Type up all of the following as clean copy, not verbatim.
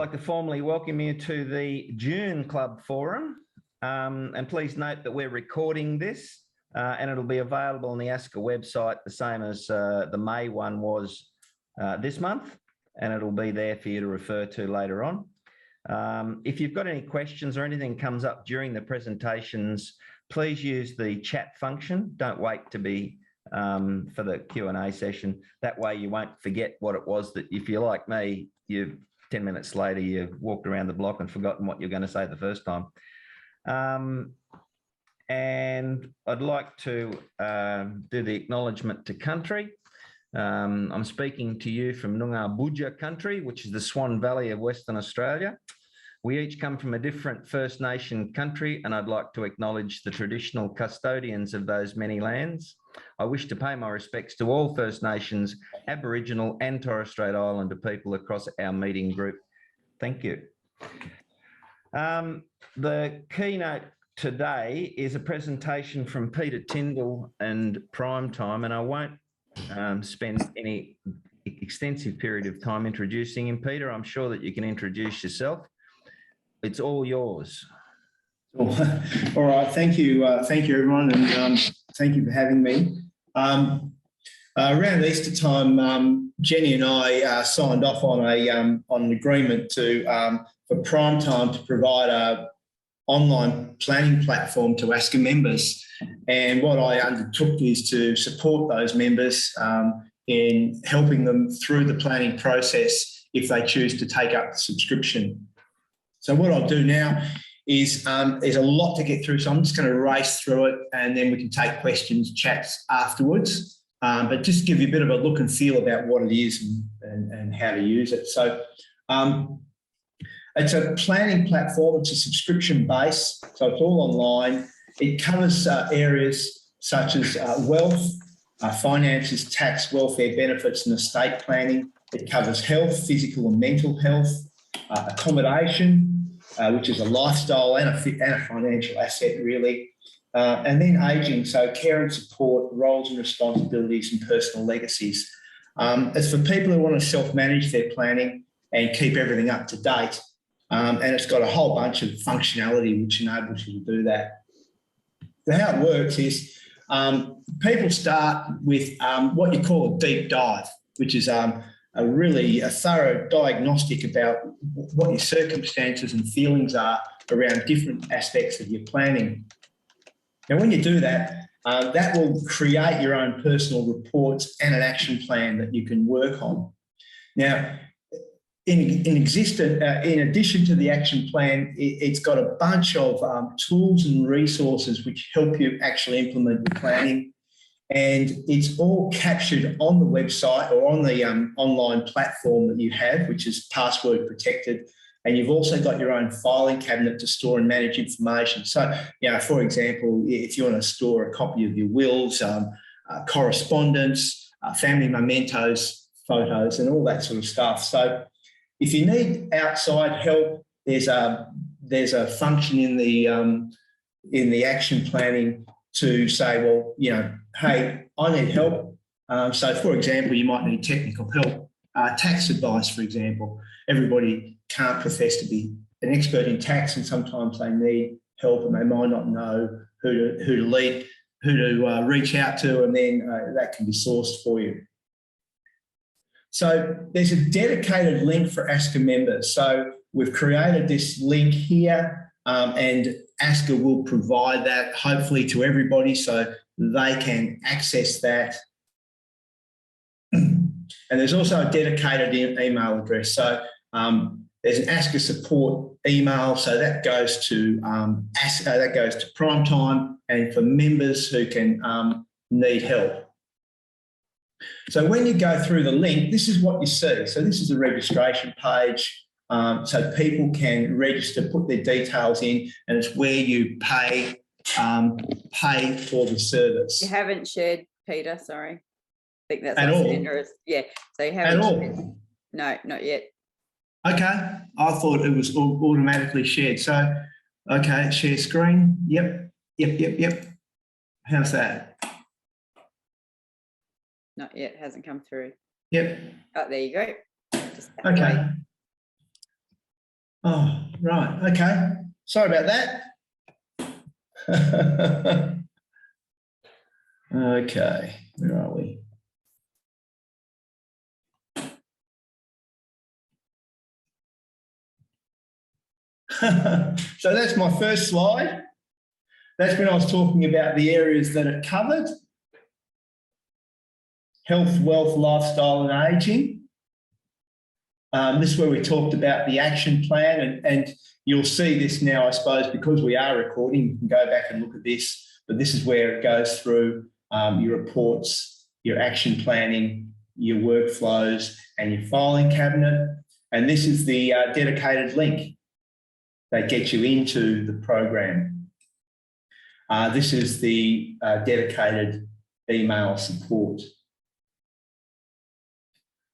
like to formally welcome you to the June Club Forum. And please note that we're recording this and it'll be available on the ASCCA website, the same as the May one was this month, and it'll be there for you to refer to later on. If you've got any questions or anything comes up during the presentations, please use the chat function. Don't wait to be for the Q&A session. That way you won't forget what it was that, if you're like me, 10 minutes later, you walked around the block and forgotten what you're going to say the first time. And I'd like to do the acknowledgement to country. I'm speaking to you from Noongar Boodja country, which is the Swan Valley of Western Australia. We each come from a different First Nation country, and I'd like to acknowledge the traditional custodians of those many lands. I wish to pay my respects to all First Nations, Aboriginal and Torres Strait Islander people across our meeting group. Thank you. The keynote today is a presentation from Peter Tyndall and PrimeTime, and I won't spend any extensive period of time introducing him. Peter, I'm sure that you can introduce yourself. It's all yours. All right, thank you everyone, and thank you for having me. Around Easter time, Jenny and I signed off on an agreement for PrimeTime to provide an online planning platform to ASCCA members, and what I undertook is to support those members in helping them through the planning process if they choose to take up the subscription. So what I'll do now is there's a lot to get through, so I'm just going to race through it and then we can take questions, chats afterwards, but just give you a bit of a look and feel about what it is and how to use it. So it's a planning platform, it's a subscription base, so it's all online. It covers areas such as wealth, finances, tax, welfare benefits and estate planning. It covers health, physical and mental health, accommodation, which is a lifestyle and a financial asset really, and then ageing, so care and support, roles and responsibilities and personal legacies. It's for people who want to self-manage their planning and keep everything up to date, and it's got a whole bunch of functionality which enables you to do that. So how it works is people start with what you call a deep dive, which is a thorough diagnostic about what your circumstances and feelings are around different aspects of your planning. Now, when you do that, that will create your own personal reports and an action plan that you can work on. Now, in addition to the action plan, it's got a bunch of tools and resources which help you actually implement the planning. And it's all captured on the website or on the online platform that you have, which is password protected. And you've also got your own filing cabinet to store and manage information. So, you know, for example, if you want to store a copy of your wills, correspondence, family mementos, photos, and all that sort of stuff. So if you need outside help, there's a function in the action planning to say, well, you know, hey, I need help. So, for example, you might need technical help, tax advice, for example. Everybody can't profess to be an expert in tax, and sometimes they need help, and they might not know who to reach out to, and then that can be sourced for you. So, there's a dedicated link for ASCCA members. So, we've created this link here, and ASCCA will provide that hopefully to everybody so they can access that. And there's also a dedicated email address. So there's an ASCCA support email, so that goes to PrimeTime and for members who can need help. So when you go through the link, this is what you see. So this is a registration page. So people can register, put their details in, and it's where you pay for the service. You haven't shared, Peter, sorry. I think that's at all. Yeah, so you haven't at all. Shared. No, not yet. Okay, I thought it was automatically shared. So, okay, share screen. Yep. How's that? Not yet, hasn't come through. Yep. Oh, there you go. Okay. Oh, right. Okay. Sorry about that. Okay. Where are we? So that's my first slide. That's when I was talking about the areas that are covered: health, wealth, lifestyle, and ageing. This is where we talked about the action plan, and you'll see this now, I suppose, because we are recording. You can go back and look at this, but this is where it goes through your reports, your action planning, your workflows, and your filing cabinet. And this is the dedicated link that gets you into the program. This is the dedicated email support.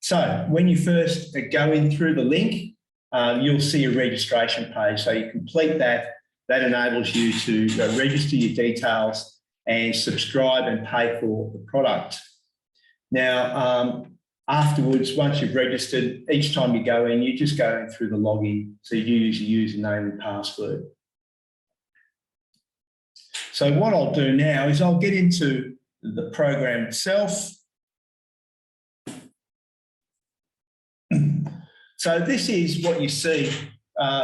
So when you first go in through the link, you'll see a registration page. So you complete that. That enables you to register your details and subscribe and pay for the product. Now, afterwards, once you've registered, each time you go in, you just go in through the login. So you use your username and password. So what I'll do now is I'll get into the program itself. So this is what you see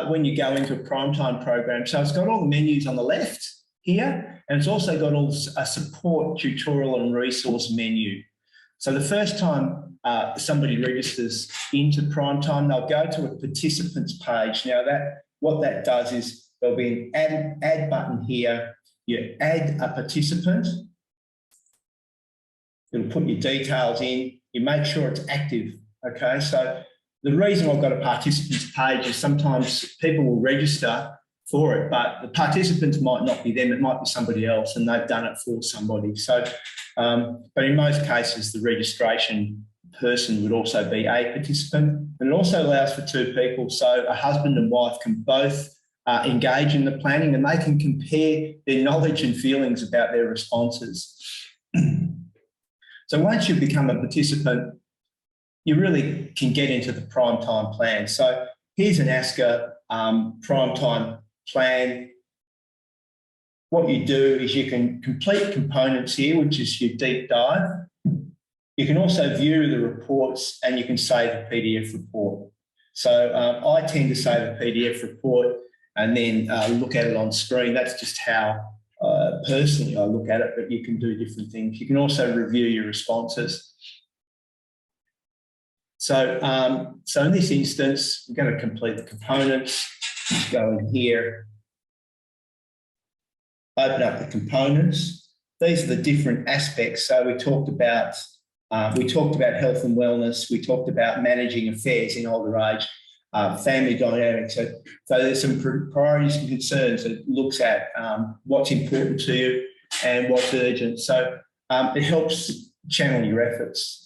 when you go into a PrimeTime program. So it's got all the menus on the left here, and it's also got all a support, tutorial and resource menu. So the first time somebody registers into PrimeTime, they'll go to a participants page. Now what that does is there'll be an add button here. You add a participant. It'll put your details in. You make sure it's active. Okay, so the reason I've got a participants page is sometimes people will register for it, but the participants might not be them. It might be somebody else, and they've done it for somebody. So, but in most cases, the registration person would also be a participant. And it also allows for two people. So a husband and wife can both engage in the planning, and they can compare their knowledge and feelings about their responses. So once you've become a participant, you really can get into the PrimeTime plan. So here's an ASCCA PrimeTime plan. What you do is you can complete components here, which is your deep dive. You can also view the reports, and you can save a PDF report. So I tend to save a PDF report and then look at it on screen. That's just how personally I look at it, but you can do different things. You can also review your responses. So, so in this instance, we're going to complete the components. Just go in here, open up the components. These are the different aspects. So we talked about health and wellness. We talked about managing affairs in older age, family dynamics. So there's some priorities and concerns that looks at what's important to you and what's urgent. So it helps channel your efforts.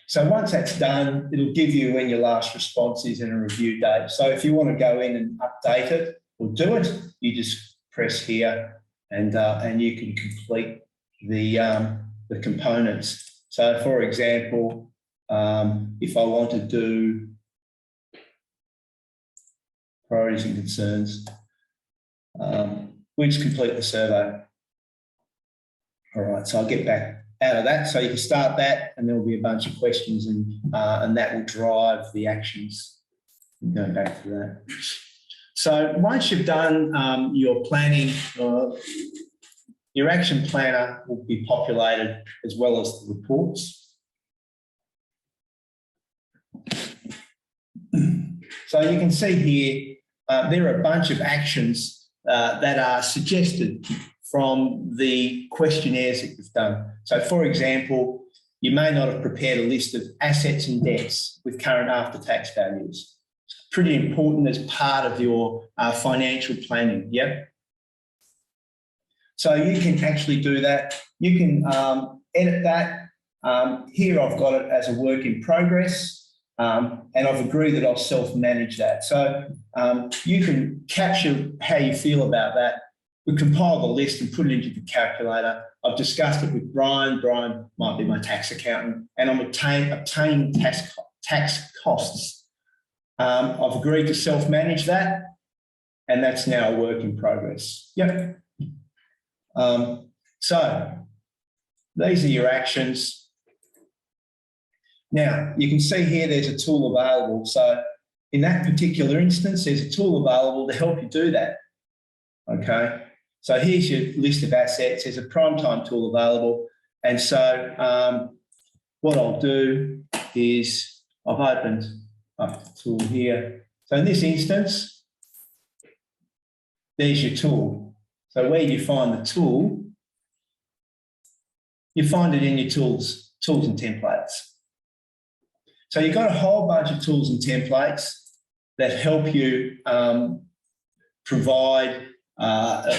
So once that's done, it'll give you when your last response is and a review date. So if you want to go in and update it or do it, you just press here and you can complete the components. So for example, if I want to do priorities and concerns, we just complete the survey. All right, so I'll get back out of that. So you can start that, and there will be a bunch of questions, and that will drive the actions. Going back to that. So once you've done your planning, your action planner will be populated as well as the reports. So you can see here, there are a bunch of actions that are suggested from the questionnaires that you've done. So for example, you may not have prepared a list of assets and debts with current after-tax values. It's pretty important as part of your financial planning, yep? So you can actually do that. You can edit that. Here I've got it as a work in progress, and I've agreed that I'll self-manage that. So you can capture how you feel about that. We compile the list and put it into the calculator. I've discussed it with Brian. Brian might be my tax accountant, and I'm obtaining tax costs. I've agreed to self-manage that, and that's now a work in progress. Yep. So these are your actions. Now, you can see here there's a tool available. So in that particular instance, there's a tool available to help you do that. Okay. So here's your list of assets. There's a PrimeTime tool available. And so what I'll do is I've opened up the tool here. So in this instance, there's your tool. So where you find the tool, you find it in your tools and templates. So you've got a whole bunch of tools and templates that help you provide,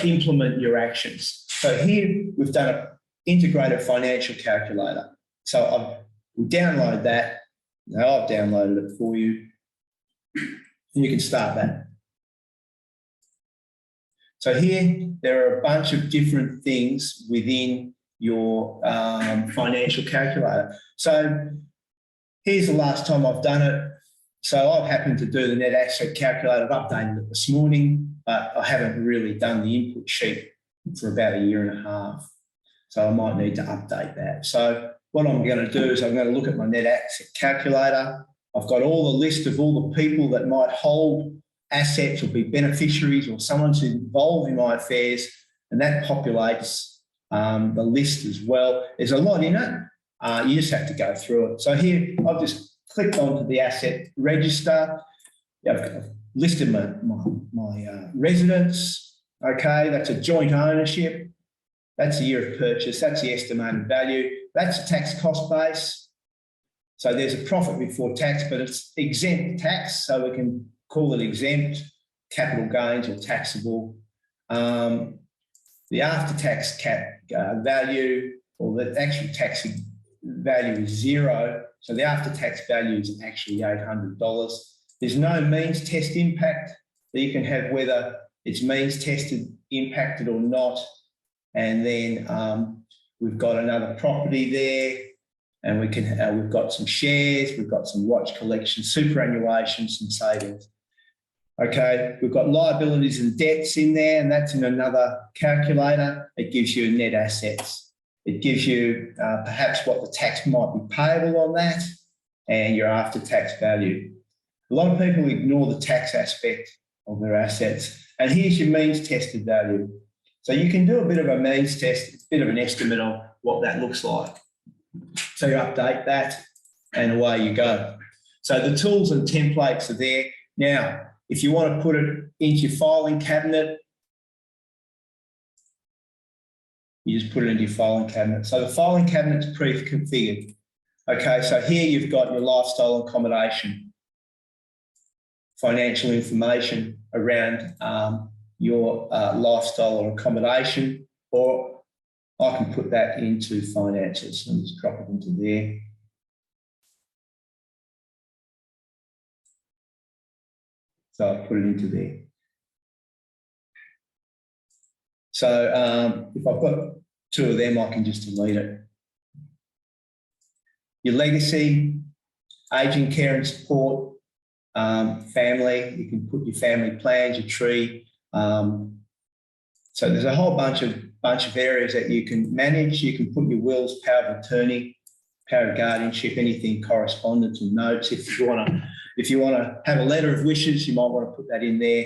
implement your actions. So here we've done an integrated financial calculator. So we download that. Now I've downloaded it for you. And you can start that. So here there are a bunch of different things within your financial calculator. So here's the last time I've done it. So I've happened to do the net asset calculator. I've updated it this morning, but I haven't really done the input sheet for about a year and a half. So I might need to update that. So what I'm going to do is I'm going to look at my net asset calculator. I've got all the list of all the people that might hold assets or be beneficiaries or someone who's involved in my affairs, and that populates the list as well. There's a lot in it. You just have to go through it. So here I've just clicked onto the asset register. I've listed my residence. Okay, that's a joint ownership. That's the year of purchase. That's the estimated value. That's a tax cost base. So there's a profit before tax, but it's exempt tax. So we can call it exempt, capital gains or taxable. The after-tax value, or the actual tax value is zero. So the after-tax value is actually $800. There's no means test impact that you can have, whether it's means tested, impacted or not. And then we've got another property there, and we can we've got some shares, we've got some watch collection, superannuation, some savings. Okay, we've got liabilities and debts in there, and that's in another calculator. It gives you net assets. It gives you perhaps what the tax might be payable on that and your after-tax value. A lot of people ignore the tax aspect of their assets. And here's your means tested value. So you can do a bit of a means test, a bit of an estimate on what that looks like. So you update that and away you go. So the tools and templates are there. Now, if you want to put it into your filing cabinet, you just put it into your filing cabinet. So the filing cabinet's pre-configured. Okay, so here you've got your lifestyle and accommodation, financial information around your lifestyle or accommodation, or I can put that into finances and just drop it into there. So I'll put it into there. So if I've got two of them, I can just delete it. Your legacy, aging care and support, family, you can put your family plans, your tree. So there's a whole bunch of areas that you can manage. You can put your wills, power of attorney, power of guardianship, anything, correspondence and notes. If you want to have a letter of wishes, you might want to put that in there.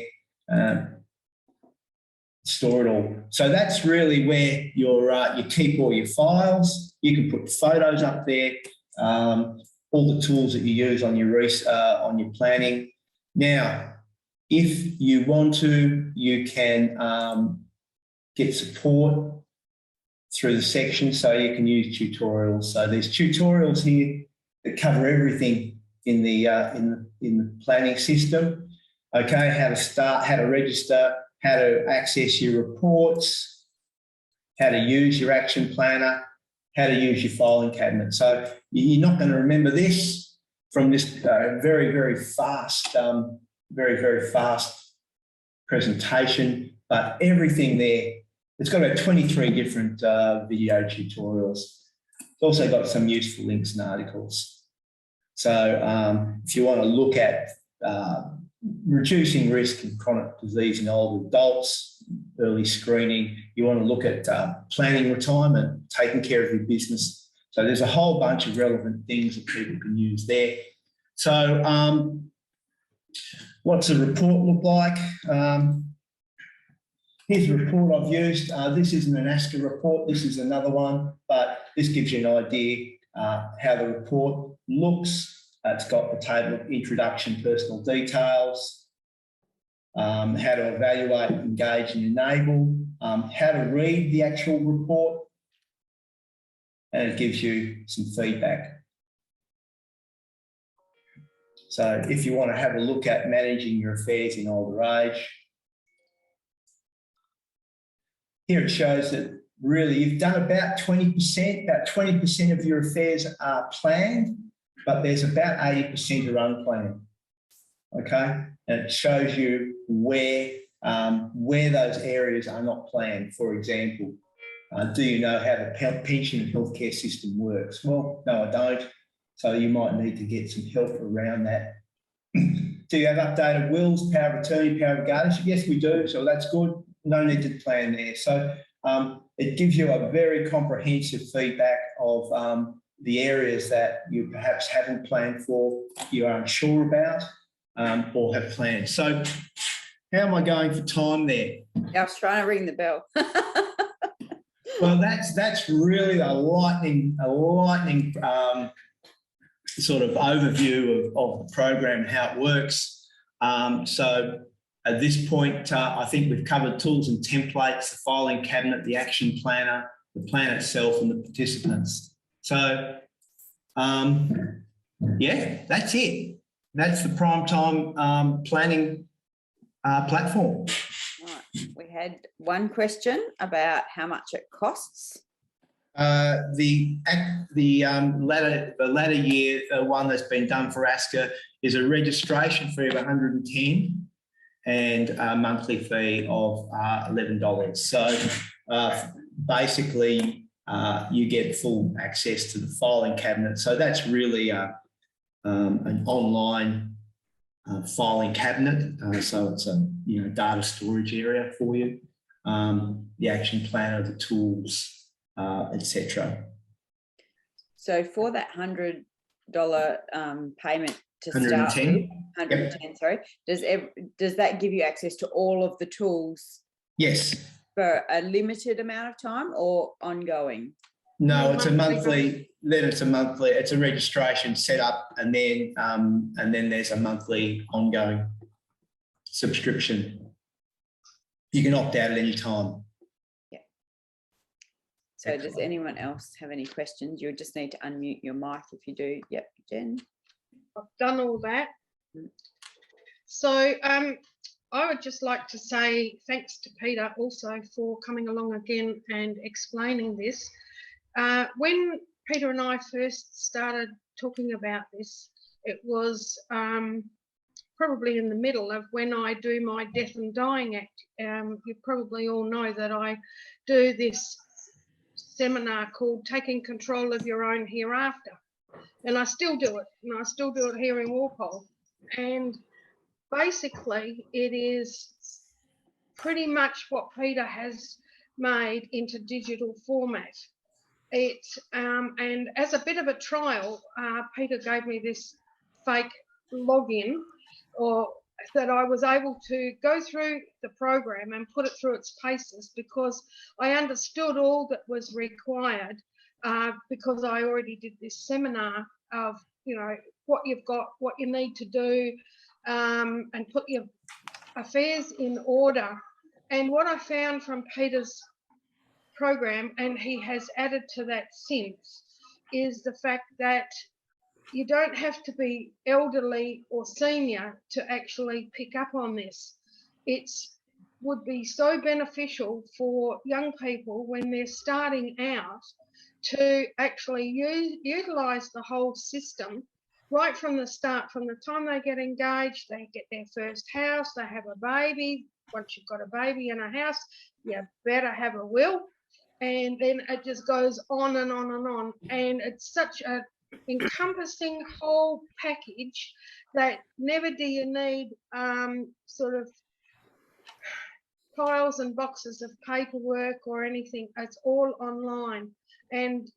Store it all. So that's really where you keep all your files. You can put photos up there, all the tools that you use on your planning. Now, if you want to, you can get support through the section, so you can use tutorials. So there's tutorials here that cover everything in the planning system. Okay, how to start, how to register, how to access your reports, how to use your action planner, how to use your filing cabinet. So you're not going to remember this from this very, very fast presentation, but everything there, it's got about 23 different video tutorials. It's also got some useful links and articles. So if you want to look at reducing risk of chronic disease in older adults, early screening. You want to look at planning retirement, taking care of your business. So there's a whole bunch of relevant things that people can use there. So what's the report look like? Here's a report I've used. This isn't an ASCCA report. This is another one, but this gives you an idea how the report looks. It's got the table of introduction, personal details, how to evaluate, engage and enable, how to read the actual report, and it gives you some feedback. So if you want to have a look at managing your affairs in older age, here it shows that really you've done about 20% of your affairs are planned, but there's about 80% are unplanned, okay? And it shows you where those areas are not planned. For example, do you know how the pension and healthcare system works? Well, no, I don't. So you might need to get some help around that. Do you have updated wills, power of attorney, power of guardianship? Yes, we do. So that's good. No need to plan there. So it gives you a very comprehensive feedback of the areas that you perhaps haven't planned for, you are unsure about, or have planned. So how am I going for time there? I was trying to ring the bell. Well, that's really a lightning sort of overview of the program and how it works. So at this point, I think we've covered tools and templates, the filing cabinet, the action planner, the plan itself, and the participants. So, yeah, that's it. That's the PrimeTime planning platform. Right. We had one question about how much it costs. The latter year, one that's been done for ASCCA is a registration fee of $110 and a monthly fee of $11. So basically, you get full access to the filing cabinet. So that's really an online filing cabinet. So it's a data storage area for you. The action planner, the tools, etc. So for that $100 payment to start 110. with, 110, yep. Sorry, does that give you access to all of the tools? Yes. For a limited amount of time or ongoing? No, it's a monthly. Then it's a monthly. It's a registration set up, and then there's a monthly ongoing subscription. You can opt out at any time. Yeah. So does anyone else have any questions? You just need to unmute your mic if you do. Yep, Jen. I've done all that. So I would just like to say thanks to Peter also for coming along again and explaining this. When Peter and I first started talking about this, it was probably in the middle of when I do my Death and Dying Act. You probably all know that I do this seminar called Taking Control of Your Own Hereafter. And I still do it, and I still do it here in Walpole. And basically, it is pretty much what Peter has made into digital format. And as a bit of a trial, Peter gave me this fake login, or that I was able to go through the program and put it through its paces, because I understood all that was required, because I already did this seminar of, what you've got, what you need to do, and put your affairs in order. And what I found from Peter's program, and he has added to that since, is the fact that you don't have to be elderly or senior to actually pick up on this. It would be so beneficial for young people when they're starting out to actually utilise the whole system right from the start, from the time they get engaged, they get their first house, they have a baby. Once you've got a baby and a house, you better have a will. And then it just goes on and on and on. And it's such a encompassing whole package that never do you need sort of piles and boxes of paperwork or anything. It's all online. And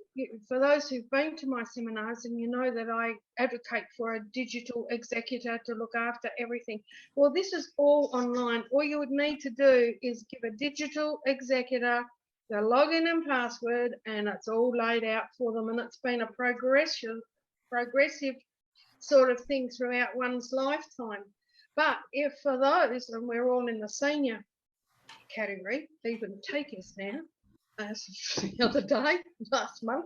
for those who've been to my seminars, and you know that I advocate for a digital executor to look after everything. Well, this is all online. All you would need to do is give a digital executor the login and password, and it's all laid out for them. And it's been a progressive sort of thing throughout one's lifetime. But if for those, and we're all in the senior category, even takers now, as the other day, last month,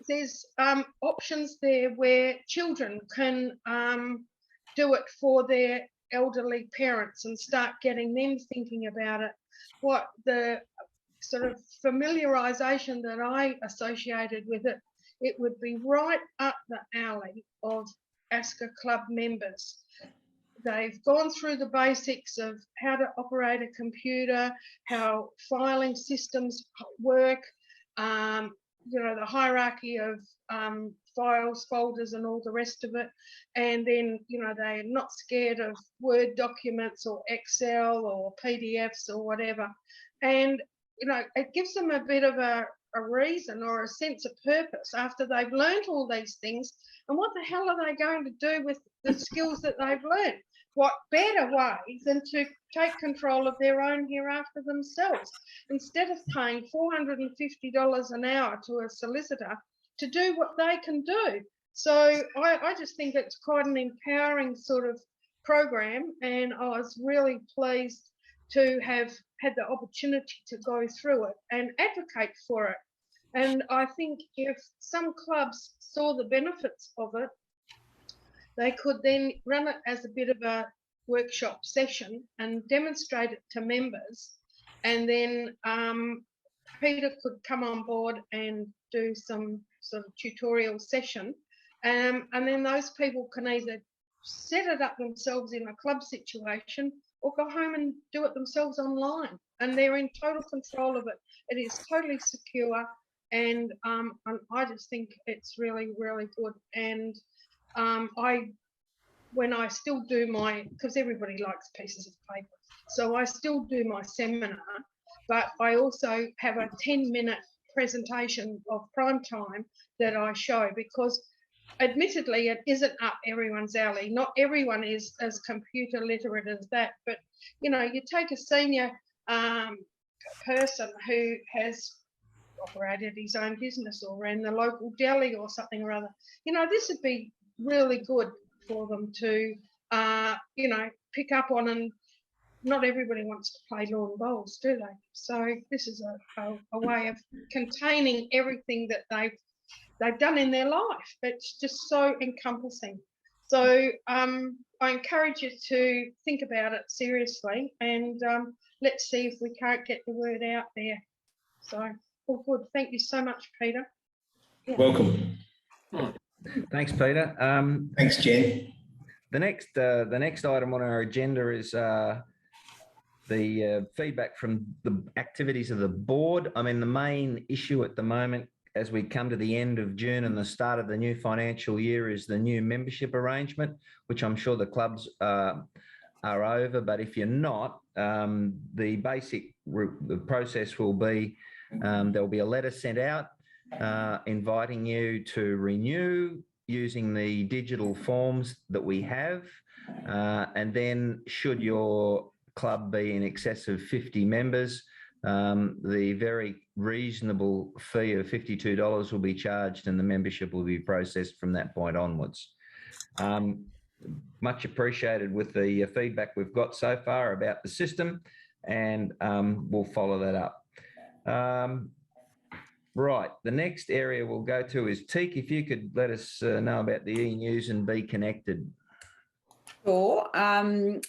there's options there where children can do it for their elderly parents and start getting them thinking about it. What the sort of familiarisation that I associated with it, it would be right up the alley of ASCCA club members. They've gone through the basics of how to operate a computer, how filing systems work, you know, the hierarchy of files, folders, and all the rest of it. And then, you know, they're not scared of Word documents or Excel or PDFs or whatever. And, you know, it gives them a bit of a reason or a sense of purpose after they've learned all these things. And what the hell are they going to do with the skills that they've learned? What better way than to take control of their own hereafter themselves, instead of paying $450 an hour to a solicitor to do what they can do. So I just think it's quite an empowering sort of program, and I was really pleased to have had the opportunity to go through it and advocate for it. And I think if some clubs saw the benefits of it, they could then run it as a bit of a workshop session and demonstrate it to members. And then Peter could come on board and do some sort of tutorial session. And then those people can either set it up themselves in a club situation or go home and do it themselves online. And they're in total control of it. It is totally secure. And I just think it's really, really good. And when I still do my, because everybody likes pieces of paper, so I still do my seminar, but I also have a 10-minute presentation of PrimeTime that I show, because admittedly it isn't up everyone's alley. Not everyone is as computer literate as that, but you know, you take a senior person who has operated his own business or ran the local deli or something or other, you know, this would be really good for them to, you know, pick up on. And not everybody wants to play lawn bowls, do they? So this is a way of containing everything that they've done in their life. It's just so encompassing. So I encourage you to think about it seriously, and let's see if we can't get the word out there. So all good. Thank you so much, Peter. Yeah. Welcome. Thanks, Peter. Thanks, Jen. The next item on our agenda is the feedback from the activities of the board. I mean, the main issue at the moment, as we come to the end of June and the start of the new financial year, is the new membership arrangement, which I'm sure the clubs are over. But if you're not, the process will be there'll be a letter sent out inviting you to renew using the digital forms that we have. And then should your club be in excess of 50 members, the very reasonable fee of $52 will be charged and the membership will be processed from that point onwards. Much appreciated with the feedback we've got so far about the system, and we'll follow that up. Right, the next area we'll go to is Teak. If you could let us know about the e-news and Be Connected. Sure.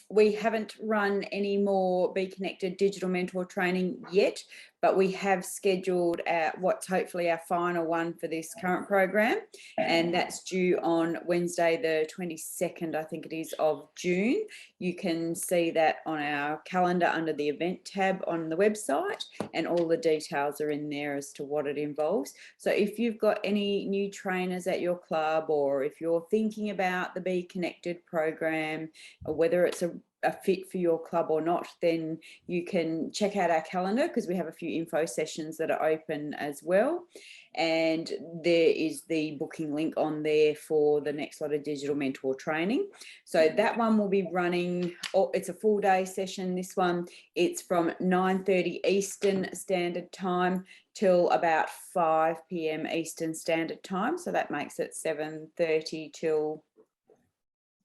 We haven't run any more Be Connected digital mentor training yet, but we have scheduled what's hopefully our final one for this current program, and that's due on Wednesday the 22nd, I think it is, of June. You can see that on our calendar under the event tab on the website, and all the details are in there as to what it involves. So if you've got any new trainers at your club, or if you're thinking about the Be Connected program, or whether it's a fit for your club or not, then you can check out our calendar, because we have a few info sessions that are open as well. And there is the booking link on there for the next lot of digital mentor training. So that one will be running, it's a full day session, this one. It's from 9:30 Eastern Standard Time till about 5 p.m. Eastern Standard Time. So that makes it 7:30 till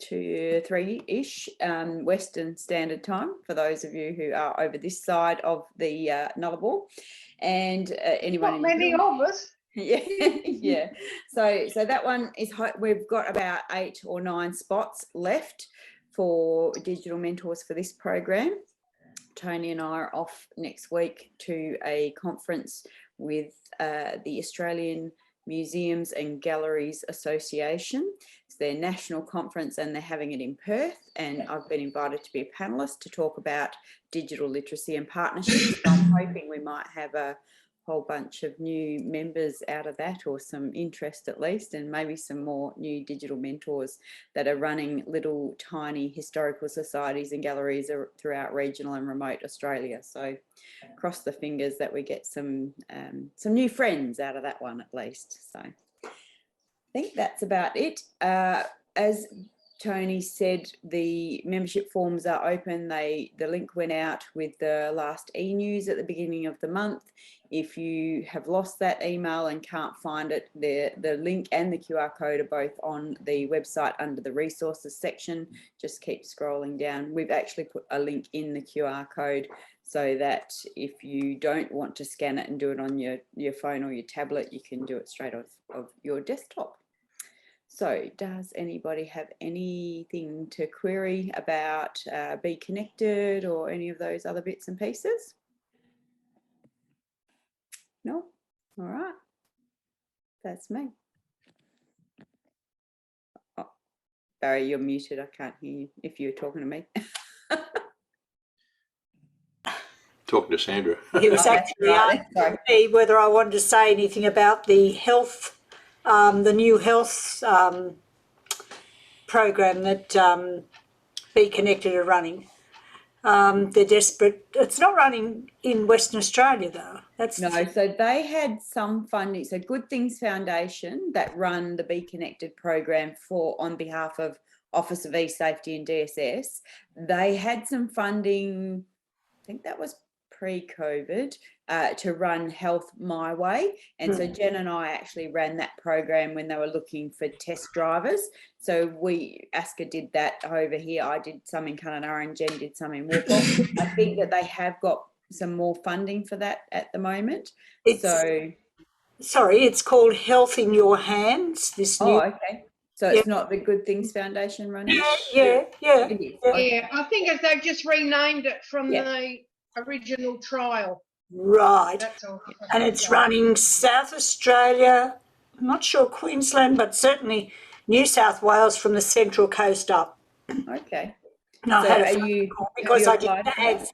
3-ish Western Standard Time for those of you who are over this side of the Nullarbor. And anyone, Not many of us. yeah, yeah. So that one is, we've got about 8 or 9 spots left for digital mentors for this program. Tony and I are off next week to a conference with the Australian Museums and Galleries Association. It's their national conference, and they're having it in Perth, and I've been invited to be a panelist to talk about digital literacy and partnerships. So I'm hoping we might have a whole bunch of new members out of that, or some interest at least, and maybe some more new digital mentors that are running little tiny historical societies and galleries throughout regional and remote Australia. So cross the fingers that we get some new friends out of that one at least. So I think that's about it. As Tony said, the membership forms are open. The link went out with the last e-news at the beginning of the month. If you have lost that email and can't find it, the link and the QR code are both on the website under the resources section. Just keep scrolling down. We've actually put a link in the QR code so that if you don't want to scan it and do it on your phone or your tablet, you can do it straight off of your desktop. So does anybody have anything to query about Be Connected or any of those other bits and pieces? No? All right. That's me. Oh, Barry, you're muted. I can't hear you if you're talking to me. Talking to Sandra. He was actually asking me whether I wanted to say anything about the health, the new health program that Be Connected are running. They're desperate. It's not running in Western Australia though. No, so they had some funding. So Good Things Foundation that run the Be Connected program on behalf of Office of E-Safety and DSS. They had some funding, I think that was pre-COVID, to run Health My Way. And so Jen and I actually ran that program when they were looking for test drivers. So ASCCA did that over here. I did some in Kununurra and Jen did some in Walpole. I think that they have got some more funding for that at the moment. Sorry, it's called Health in Your Hands. Okay. So it's not the Good Things Foundation running? Yeah. Okay. Yeah, I think they've just renamed it from the original trial. Right. That's all. And it's running South Australia, I'm not sure Queensland, but certainly New South Wales from the Central Coast up. Okay. No, So I didn't have.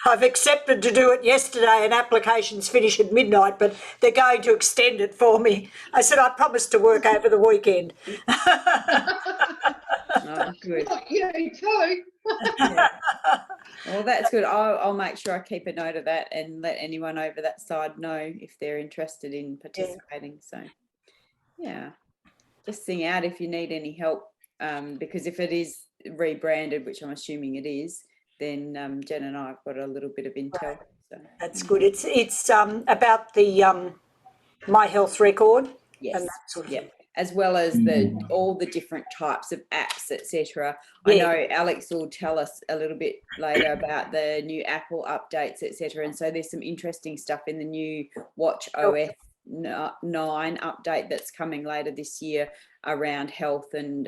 I've accepted to do it yesterday, and applications finish at midnight, but they're going to extend it for me. I said I promised to work over the weekend. Oh, good. You too. Yeah. Well, that's good. I'll make sure I keep a note of that and let anyone over that side know if they're interested in participating. So, yeah, just sing out if you need any help, because if it is rebranded, which I'm assuming it is, then Jen and I have got a little bit of intel. So that's good. It's about the My Health record. Yes. And that sort of thing. As well as all the different types of apps, etc. Yeah. I know Alex will tell us a little bit later about the new Apple updates, etc. And so there's some interesting stuff in the new Watchos 9 update that's coming later this year around health. And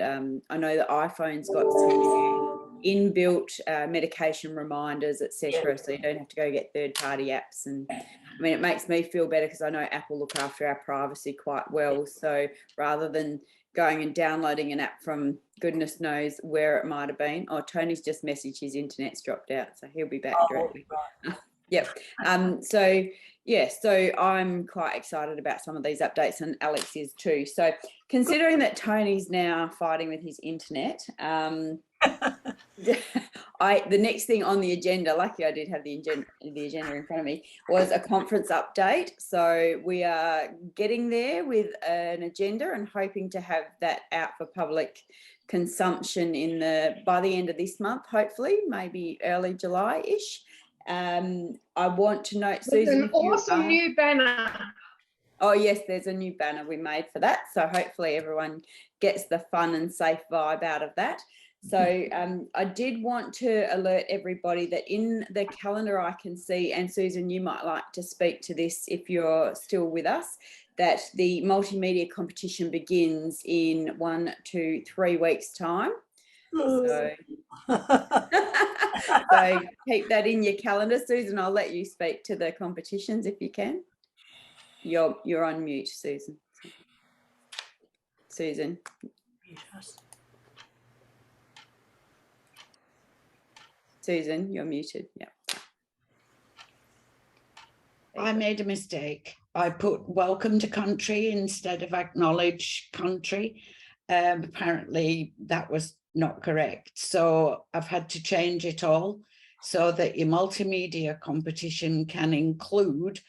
I know the iPhone's got some new inbuilt medication reminders, etc. So you don't have to go get third-party apps. And I mean, it makes me feel better because I know Apple look after our privacy quite well. So rather than going and downloading an app from goodness knows where it might have been. Oh, Tony's just messaged his internet's dropped out, so he'll be back directly. Yep. So yeah, so I'm quite excited about some of these updates, and Alex is too. So considering that Tony's now fighting with his internet, the next thing on the agenda, lucky I did have the agenda in front of me, was a conference update. So we are getting there with an agenda and hoping to have that out for public consumption by the end of this month, hopefully, maybe early July-ish. I want to note, Susan, an awesome new banner. Oh yes, there's a new banner we made for that. So hopefully everyone gets the fun and safe vibe out of that. So I did want to alert everybody that in the calendar I can see, and Susan, you might like to speak to this if you're still with us, that the multimedia competition begins in 1 to 3 weeks' time. So, so keep that in your calendar. Susan, I'll let you speak to the competitions if you can. You're on mute, Susan. Susan. Susan, you're muted. Yeah. I made a mistake. I put welcome to country instead of acknowledge country. Apparently that was not correct. So I've had to change it all so that your multimedia competition can include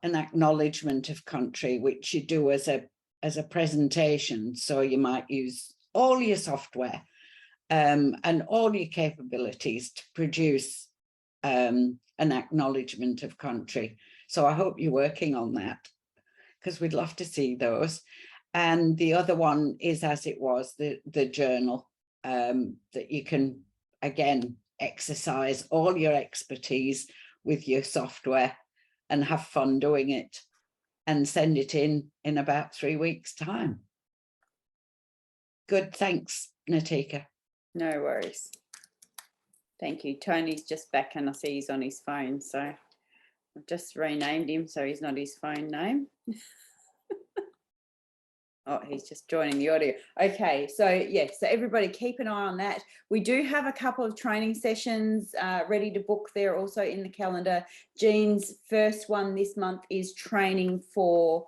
an acknowledgement of country, which you do as a presentation. So you might use all your software and all your capabilities to produce an acknowledgement of country. So I hope you're working on that, because we'd love to see those. And the other one is as it was, the journal, that you can, again, exercise all your expertise with your software and have fun doing it, and send it in about 3 weeks' time. Good, thanks, Natika. No worries. Thank you. Tony's just back and I see he's on his phone, so I've just renamed him so he's not his phone name. Oh, he's just joining the audio. Okay, so yeah, so everybody keep an eye on that. We do have a couple of training sessions ready to book. They're also in the calendar. Jean's first one this month is training for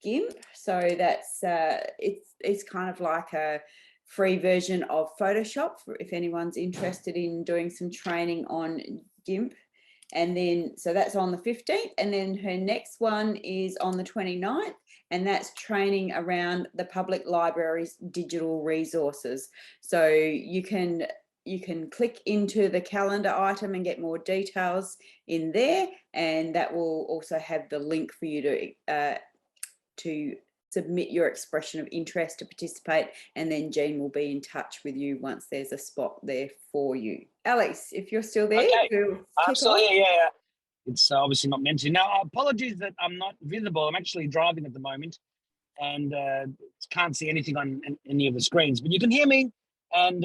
Gimp. So that's it's kind of like a free version of Photoshop if anyone's interested in doing some training on Gimp. And then, so that's on the 15th. And then her next one is on the 29th. And that's training around the public library's digital resources. So you can click into the calendar item and get more details in there. And that will also have the link for you to submit your expression of interest to participate, and then Jean will be in touch with you once there's a spot there for you. Alex, if you're still there, okay. Absolutely, yeah. It's obviously not meant to. Now, apologies that I'm not visible. I'm actually driving at the moment and can't see anything on any of the screens, but you can hear me, and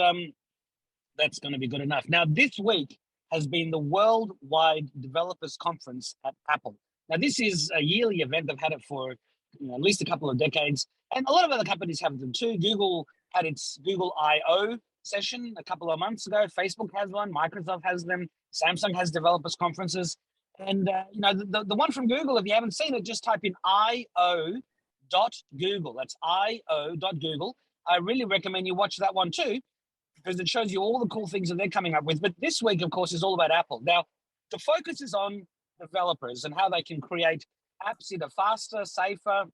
that's going to be good enough. Now, this week has been the Worldwide Developers Conference at Apple. Now, this is a yearly event. They've had it for at least a couple of decades, and a lot of other companies have them too. Google had its Google I/O session a couple of months ago. Facebook has one. Microsoft has them. Samsung has developers conferences, and the one from Google, if you haven't seen it, just type in io.google. That's io.google. I really recommend you watch that one too, because it shows you all the cool things that they're coming up with. But this week, of course, is all about Apple. Now, the focus is on developers and how they can create apps in a faster, safer,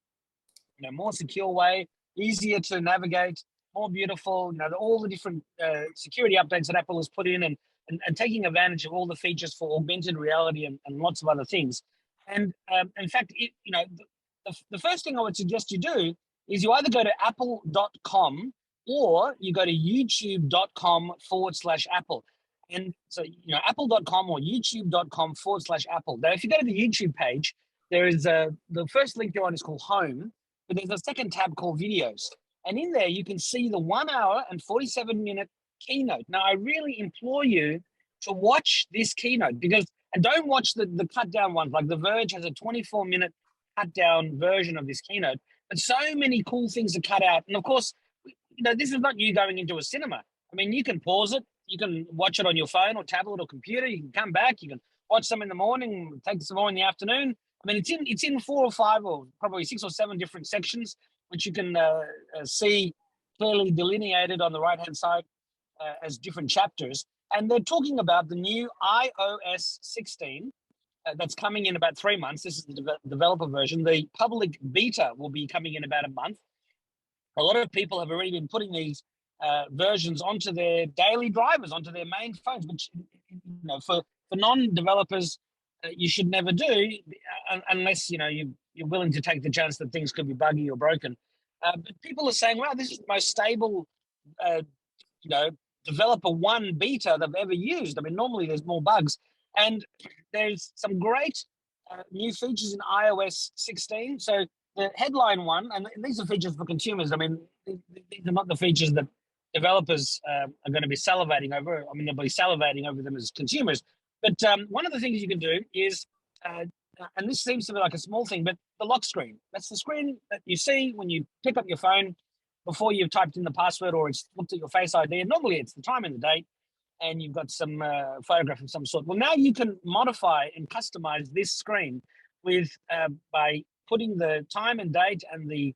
more secure way, easier to navigate, more beautiful, all the different security updates that Apple has put in, and taking advantage of all the features for augmented reality and lots of other things. And in fact, the first thing I would suggest you do is you either go to apple.com or you go to youtube.com/Apple. And so, apple.com or youtube.com/Apple. Now, if you go to the YouTube page, there is the first link you're on is called Home, but there's a second tab called Videos. And in there, you can see the 1 hour and 47-minute Keynote. Now, I really implore you to watch this Keynote and don't watch the cut down ones. Like The Verge has a 24-minute cut down version of this Keynote, but so many cool things are cut out. And of course, this is not you going into a cinema. I mean, you can pause it. You can watch it on your phone or tablet or computer. You can come back. You can watch some in the morning, take some more in the afternoon. I mean, it's in 4 or 5 or probably 6 or 7 different sections, which you can see clearly delineated on the right-hand side as different chapters. And they're talking about the new iOS 16 that's coming in about 3 months. This is the developer version. The public beta will be coming in about a month. A lot of people have already been putting these versions onto their daily drivers, onto their main phones, which for non-developers you should never do unless you're willing to take the chance that things could be buggy or broken. But people are saying, "Wow, this is the most stable, developer one beta they've ever used." I mean, normally there's more bugs, and there's some great new features in iOS 16. So the headline one, and these are features for consumers. I mean, these are not the features that developers are going to be salivating over. I mean, they'll be salivating over them as consumers. But one of the things you can do is, and this seems to be like a small thing, but the lock screen. That's the screen that you see when you pick up your phone before you've typed in the password or it's looked at your Face ID. And normally it's the time and the date, and you've got some photograph of some sort. Well, now you can modify and customize this screen by putting the time and date and the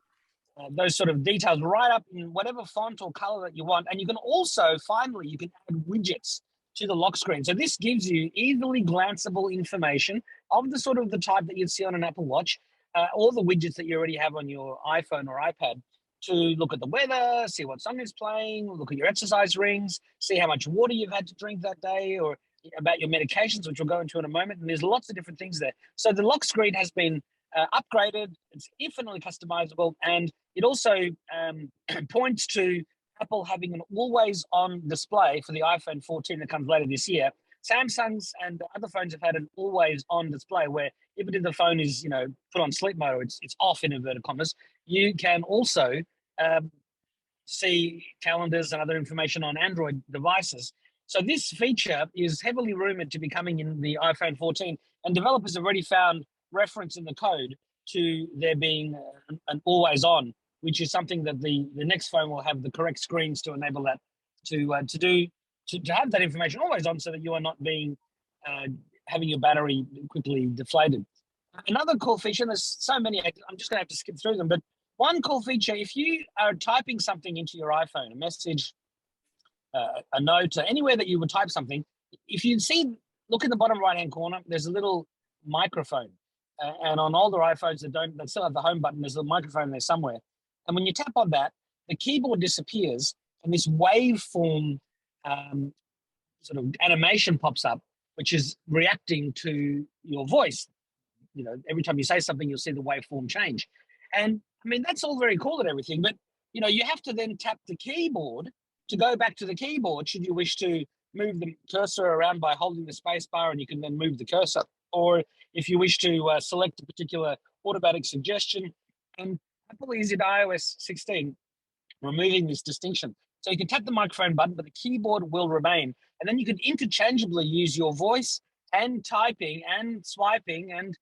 those sort of details right up in whatever font or color that you want. And you can also, finally, you can add widgets to the lock screen. So this gives you easily glanceable information of the sort of the type that you'd see on an Apple Watch, or the widgets that you already have on your iPhone or iPad, to look at the weather, see what song is playing, look at your exercise rings, see how much water you've had to drink that day, or about your medications, which we'll go into in a moment. And there's lots of different things there. So the lock screen has been upgraded. It's infinitely customizable, and it also points to Apple having an always-on display for the iPhone 14 that comes later this year. Samsung's and other phones have had an always-on display where even if the phone is, put on sleep mode or it's off in inverted commas, you can also see calendars and other information on Android devices. So this feature is heavily rumored to be coming in the iPhone 14, and developers have already found reference in the code to there being an always-on, which is something that the next phone will have the correct screens to enable that to have that information always on, so that you are not being having your battery quickly deflated. Another cool feature, and there's so many, I'm just going to have to skip through them, but one cool feature, if you are typing something into your iPhone, a message, a note, anywhere that you would type something, if you see, look in the bottom right-hand corner, there's a little microphone. And on older iPhones that still have the home button, there's a microphone there somewhere. And when you tap on that, the keyboard disappears and this waveform sort of animation pops up, which is reacting to your voice. Every time you say something, you'll see the waveform change. And I mean, that's all very cool and everything, but you have to then tap the keyboard to go back to the keyboard should you wish to move the cursor around by holding the space bar, and you can then move the cursor. Or if you wish to select a particular automatic suggestion. And Apple is in iOS 16 removing this distinction. So you can tap the microphone button, but the keyboard will remain. And then you can interchangeably use your voice and typing and swiping and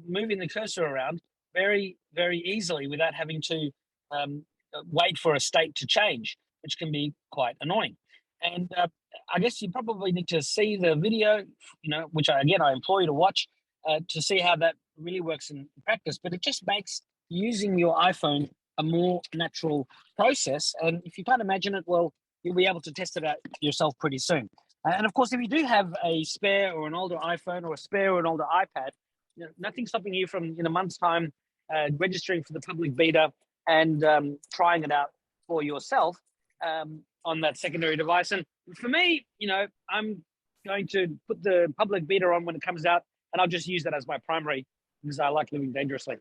moving the cursor around very, very easily without having to wait for a state to change, which can be quite annoying. And I guess you probably need to see the video, which I implore you to watch to see how that really works in practice. But it just makes using your iPhone a more natural process. And if you can't imagine it, well, you'll be able to test it out yourself pretty soon. And of course, if you do have a spare or an older iPhone or a spare or an older iPad, nothing's stopping you from, in a month's time, registering for the public beta and trying it out for yourself on that secondary device. And for me, I'm going to put the public beta on when it comes out, and I'll just use that as my primary because I like living dangerously.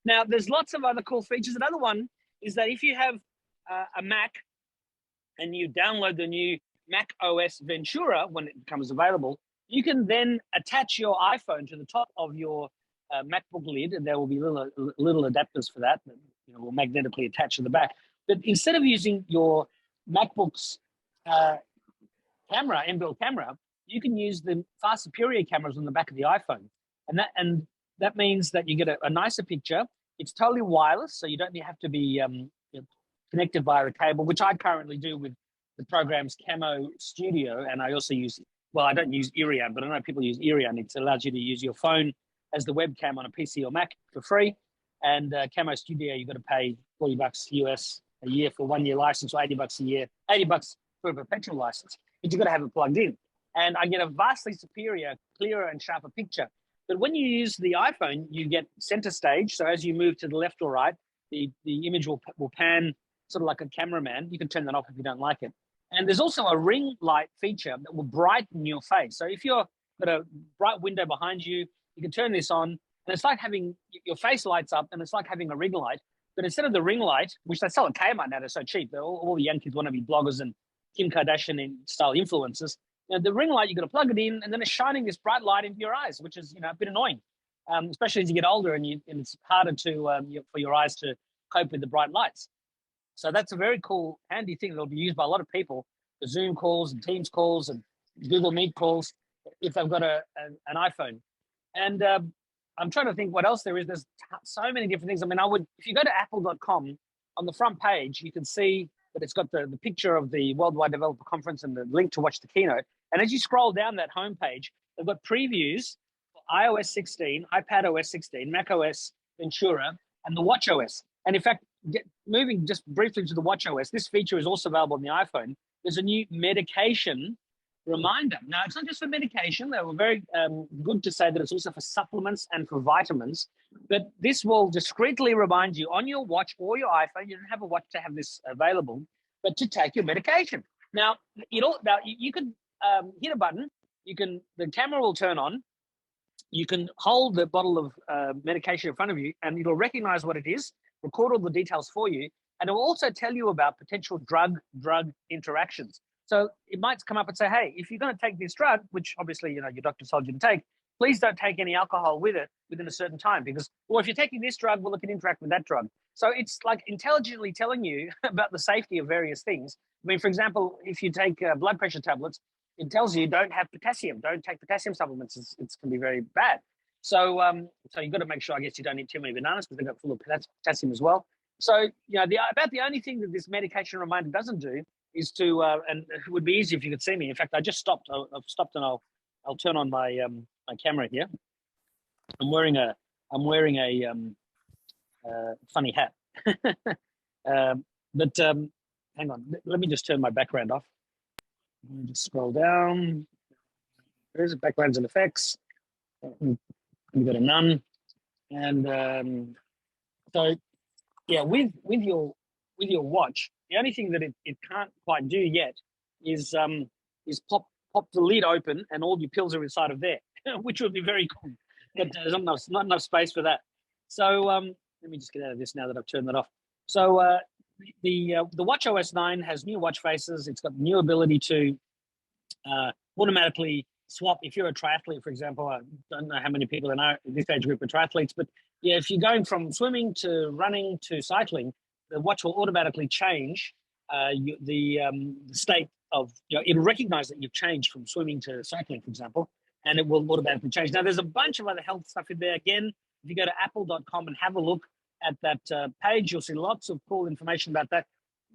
Now, there's lots of other cool features. Another one is that if you have a Mac and you download the new Mac OS Ventura when it becomes available, you can then attach your iPhone to the top of your MacBook lid, and there will be little adapters for that will magnetically attach to the back. But instead of using your MacBook's camera, inbuilt camera, you can use the far superior cameras on the back of the iPhone. And that means that you get a nicer picture. It's totally wireless, so you don't have to be connected via a cable, which I currently do with the programs Camo Studio. And I also use, well, I don't use Irian, but I know people use Irian. It allows you to use your phone as the webcam on a PC or Mac for free. And Camo Studio, you've got to pay $40 US a year for 1 year license, or $80 a year, $80 for a perpetual license. But you've got to have it plugged in. And I get a vastly superior, clearer and sharper picture. But when you use the iPhone, you get center stage. So as you move to the left or right, the image will pan sort of like a cameraman. You can turn that off if you don't like it. And there's also a ring light feature that will brighten your face. So if you've got a bright window behind you, you can turn this on, and it's like having your face lights up, and it's like having a ring light. But instead of the ring light, which they sell at Kmart now, they're so cheap. All the young kids want to be bloggers and Kim Kardashian style influencers. The ring light, you've got to plug it in, and then it's shining this bright light into your eyes, which is a bit annoying, especially as you get older and it's harder to for your eyes to cope with the bright lights. So that's a very cool, handy thing that'll be used by a lot of people for Zoom calls and Teams calls and Google Meet calls if they've got an iPhone. And I'm trying to think what else there is. There's so many different things. I mean, if you go to apple.com, on the front page, you can see that it's got the picture of the Worldwide Developer Conference and the link to watch the keynote. And as you scroll down that homepage, they've got previews for iOS 16, iPadOS 16, macOS Ventura, and the Watchos. And in fact, moving just briefly to the Watchos, this feature is also available on the iPhone. There's a new medication reminder. Now, it's not just for medication. They were very good to say that it's also for supplements and for vitamins. But this will discreetly remind you on your watch or your iPhone. You don't have a watch to have this available, but to take your medication. Now, you could hit a button. The camera will turn on. You can hold the bottle of medication in front of you, and it'll recognize what it is, record all the details for you, and it will also tell you about potential drug interactions. So it might come up and say, hey, if you're going to take this drug, which obviously your doctor told you to take, please don't take any alcohol with it within a certain time, because, well, if you're taking this drug, well, it can interact with that drug. So it's like intelligently telling you about the safety of various things. I mean, for example, if you take blood pressure tablets, it tells you don't have potassium, don't take potassium supplements. It can be very bad. So you've got to make sure, I guess, you don't eat too many bananas because they've got full of potassium as well. So, about the only thing that this medication reminder doesn't do is to, and it would be easy if you could see me. In fact, I just stopped. I've stopped, and I'll turn on my my camera here. I'm wearing a funny hat. But hang on, let me just turn my background off. Just scroll down. There's backgrounds and effects. We've got a none, and so yeah, with your watch, the only thing that it can't quite do yet is pop the lid open and all your pills are inside of there, which would be very cool. But there's not enough space for that. So let me just get out of this now that I've turned that off. So the Watchos 9 has new watch faces. It's got new ability to automatically swap. If you're a triathlete, for example, I don't know how many people in this age group are triathletes, but yeah, if you're going from swimming to running to cycling, the watch will automatically change the state of, it'll recognize that you've changed from swimming to cycling, for example, and it will automatically change. Now, there's a bunch of other health stuff in there. Again, if you go to apple.com and have a look at that page, you'll see lots of cool information about that.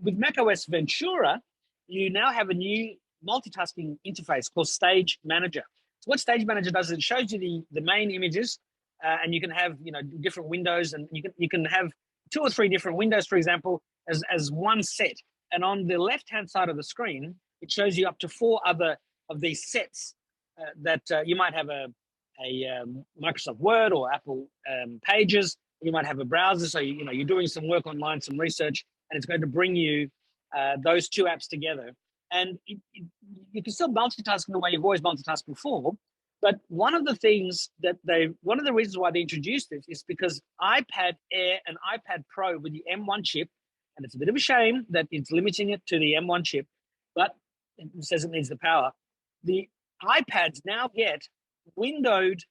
With macOS Ventura, you now have a new multitasking interface called Stage Manager. So what Stage Manager does is it shows you the main images, and you can have different windows, and you can have 2 or 3 different windows, for example, as one set. And on the left-hand side of the screen, it shows you up to 4 other of these sets that you might have a Microsoft Word or Apple Pages. You might have a browser, so you're doing some work online, some research, and it's going to bring you those 2 apps together. And you can still multitask in the way you've always multitasked before. But one of the reasons why they introduced this is because iPad Air and iPad Pro with the M1 chip, and it's a bit of a shame that it's limiting it to the M1 chip, but it says it needs the power. The iPads now get windowed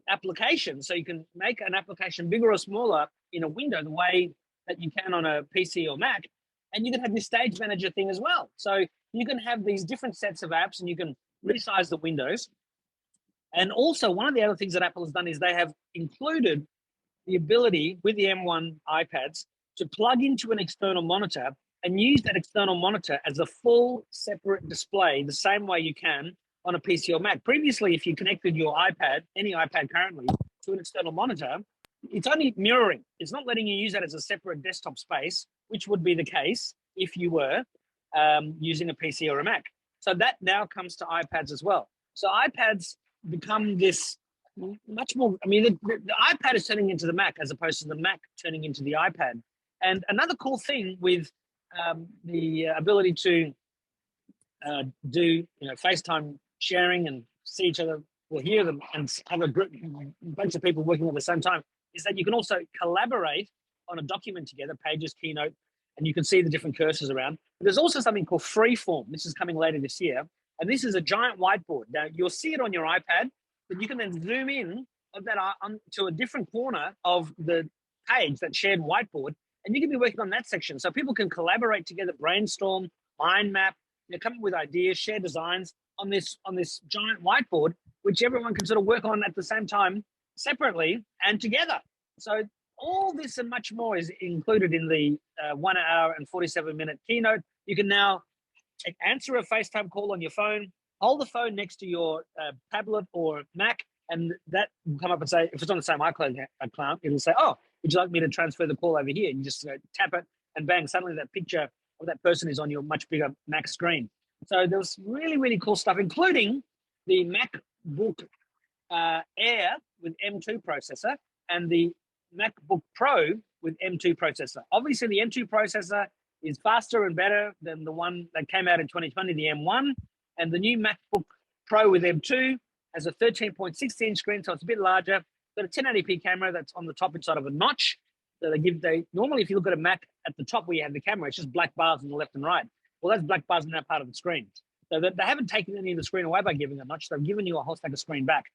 applications, so you can make an application bigger or smaller in a window the way that you can on a PC or Mac, and you can have this Stage Manager thing as well. So you can have these different sets of apps and you can resize the windows. And also one of the other things that Apple has done is they have included the ability with the M1 iPads to plug into an external monitor and use that external monitor as a full separate display, the same way you can on a PC or Mac. Previously, if you connected your iPad, any iPad currently, to an external monitor, it's only mirroring. It's not letting you use that as a separate desktop space, which would be the case if you were using a PC or a Mac. So that now comes to iPads as well. So iPads become this much more, I mean, the iPad is turning into the Mac as opposed to the Mac turning into the iPad. And another cool thing with the ability to do FaceTime sharing and see each other or hear them and have a bunch of people working at the same time is that you can also collaborate on a document together, Pages, Keynote, and you can see the different cursors around. But there's also something called Freeform. This is coming later this year. And this is a giant whiteboard. Now, you'll see it on your iPad, but you can then zoom in to a different corner of the page, that shared whiteboard, and you can be working on that section. So people can collaborate together, brainstorm, mind map, come up with ideas, share designs on this giant whiteboard, which everyone can sort of work on at the same time, separately and together. So all this and much more is included in the 1 hour and 47-minute keynote. You can now answer a FaceTime call on your phone, hold the phone next to your tablet or Mac, and that will come up and say, if it's on the same iCloud account, it'll say, oh, would you like me to transfer the call over here? And you just tap it and bang, suddenly that picture of that person is on your much bigger Mac screen. So there's really, really cool stuff, including the MacBook Air with M2 processor and the MacBook Pro with M2 processor. Obviously, the M2 processor is faster and better than the one that came out in 2020, the M1. And the new MacBook Pro with M2 has a 13.6-inch screen, so it's a bit larger. Got a 1080p camera that's on the top inside of a notch. So normally, if you look at a Mac at the top where you have the camera, it's just black bars on the left and right. Well, those black bars are now part of the screen. So they haven't taken any of the screen away by giving a notch. They've given you a whole stack of screen back.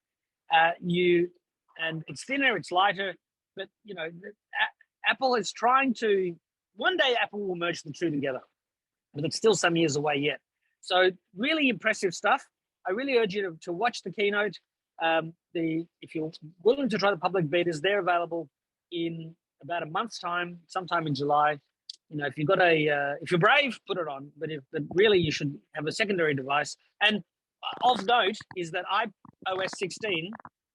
And it's thinner, it's lighter, but Apple is trying to. One day, Apple will merge the two together, but it's still some years away yet. So really impressive stuff. I really urge you to watch the keynote. If you're willing to try the public betas, they're available in about a month's time, sometime in July. If you've got if you're brave, put it on. But really, you should have a secondary device. And of note is that iOS 16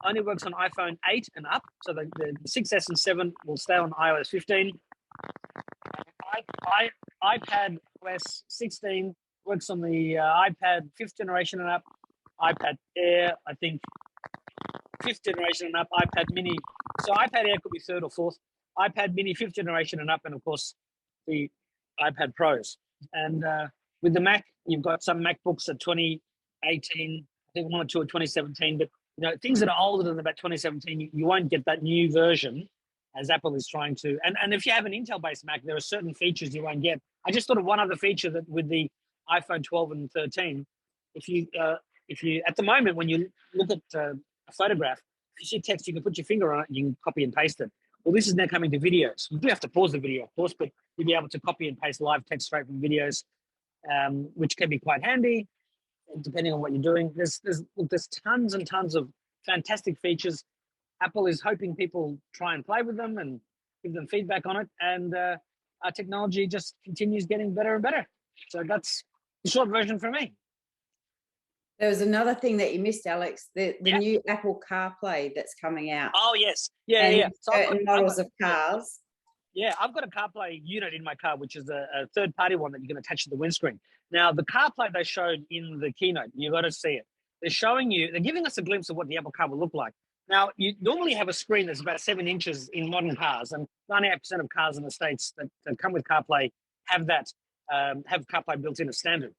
only works on iPhone 8 and up. So the 6S and 7 will stay on iOS 15. iPad OS 16 works on the iPad 5th generation and up, iPad Air, I think 5th generation and up, iPad Mini. So iPad Air could be 3rd or 4th, iPad Mini 5th generation and up, and of course the iPad Pros. And with the Mac, you've got some MacBooks at 2018, I think 1 or 2 at 2017, but things that are older than about 2017, you won't get that new version as Apple is trying to. And if you have an Intel-based Mac, there are certain features you won't get. I just thought of one other feature that with the iPhone 12 and 13, if you at the moment, when you look at a photograph, if you see text, you can put your finger on it, you can copy and paste it. Well, this is now coming to videos. You do have to pause the video, of course, but you'll be able to copy and paste live text straight from videos, which can be quite handy, depending on what you're doing. There's tons and tons of fantastic features. Apple is hoping people try and play with them and give them feedback on it. And our technology just continues getting better and better. So that's the short version for me. There was another thing that you missed, Alex, the new Apple CarPlay that's coming out. Oh, yes. Yeah. So certain models of cars. Yeah, I've got a CarPlay unit in my car, which is a third-party one that you can attach to the windscreen. Now, the CarPlay they showed in the keynote, you've got to see it. They're giving us a glimpse of what the Apple Car will look like. Now, you normally have a screen that's about 7 inches in modern cars, and 98% of cars in the States that come with CarPlay have CarPlay built in as standard.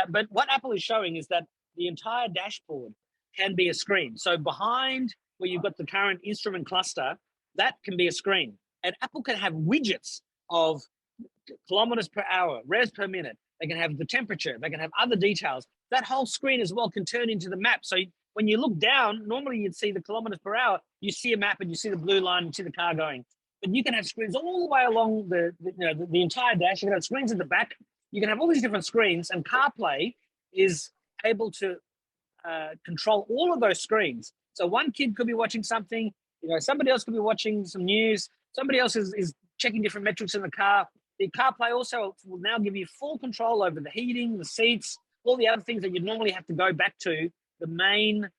But what Apple is showing is that the entire dashboard can be a screen. So behind where you've got the current instrument cluster, that can be a screen. And Apple can have widgets of kilometers per hour, revs per minute. They can have the temperature. They can have other details. That whole screen as well can turn into the map. So when you look down, normally you'd see the kilometers per hour. You see a map and you see the blue line, you see the car going. But you can have screens all the way along the entire dash. You can have screens at the back you can have all these different screens, and CarPlay is able to control all of those screens. So one kid could be watching something, somebody else could be watching some news, somebody else is checking different metrics in the car. The CarPlay also will now give you full control over the heating, the seats, all the other things that you normally have to go back to the main